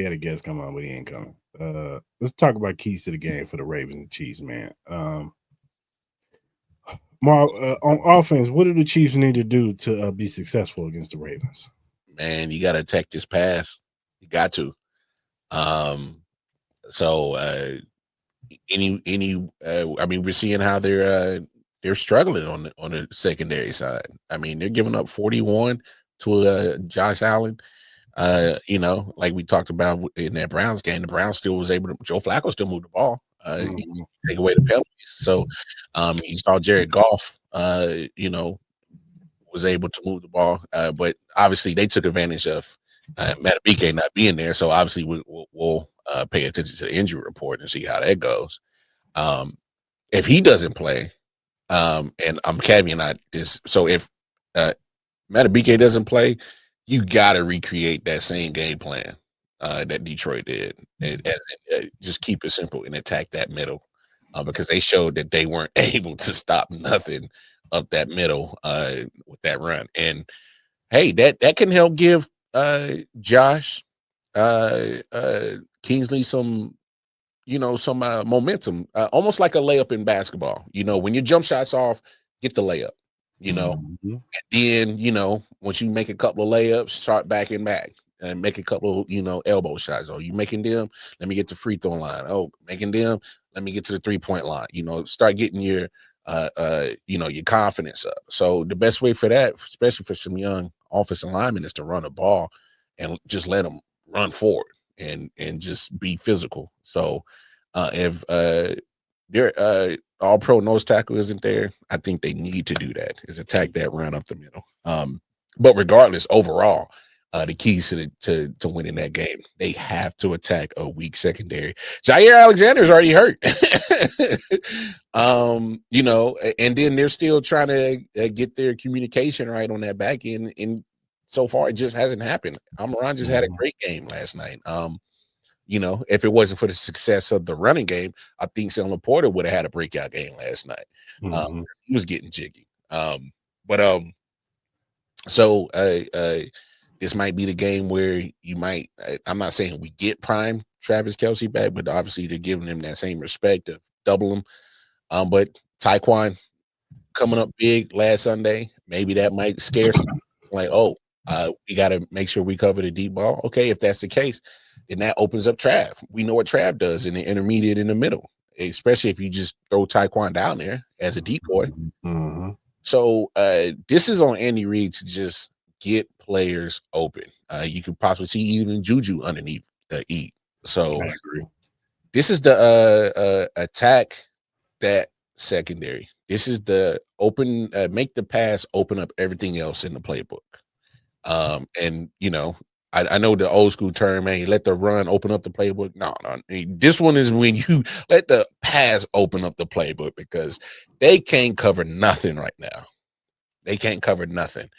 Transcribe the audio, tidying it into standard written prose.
He had a guest come on, but he ain't coming. Let's talk about keys to the game for the Ravens and Chiefs, man. On offense, what do the Chiefs need to do to be successful against the Ravens? Man, you got to attack this pass. You got to. Um, so I mean, we're seeing how they're struggling on the secondary side. I mean, they're giving up 41 to Josh Allen. Like we talked about in that Browns game, the Browns still was able to. Joe Flacco still moved the ball. Mhm. Take away the penalties. So, you saw Jared Goff. Was able to move the ball, but obviously they took advantage of Matabike not being there. So obviously we'll pay attention to the injury report and see how that goes. If he doesn't play, and I'm caveating this, so if Matabike doesn't play, you got to recreate that same game plan that Detroit did, and just keep it simple and attack that middle, because they showed that they weren't able to stop nothing up that middle with that run. And hey, that can help give Josh Kingsley some momentum, almost like a layup in basketball. When your jump shot's off, get the layup. Mhm. And then once you make a couple of layups, start backing back and make a couple of elbow shots. Oh, you making them? Let me get the free throw line. Oh, making them? Let me get to the 3-point line. Start getting your your confidence up. So the best way for that, especially for some young offensive linemen, is to run the ball and just let them run forward and just be physical. So if their all pro nose tackle isn't there, I think they need to do that, is attack that run up the middle. But regardless, overall, the keys to winning that game, they have to attack a weak secondary. Jair Alexander is already hurt. And then they're still trying to get their communication right on that back end, and so far it just hasn't happened. Amaran just had a great game last night. If it wasn't for the success of the running game, I think Sam Laporta would have had a breakout game last night. Mhm. He was getting jiggy. But so this might be the game where you might. I'm not saying we get prime Travis Kelce back, but obviously they're giving him that same respect of double him. But Tyquan coming up big last Sunday, maybe that might scare some. Like, oh, we got to make sure we cover the deep ball. Okay, if that's the case, then that opens up Trav. We know what Trav does in the intermediate in the middle, especially if you just throw Tyquan down there as a decoy. Mhm. So this is on Andy Reid to just get players open. You could possibly see even Juju underneath the E. So I agree. this is the attack that secondary. This is the open, make the pass open up everything else in the playbook. And I know the old school term, man, you let the run open up the playbook. No, this one is when you let the pass open up the playbook, because they can't cover nothing right now. They can't cover nothing.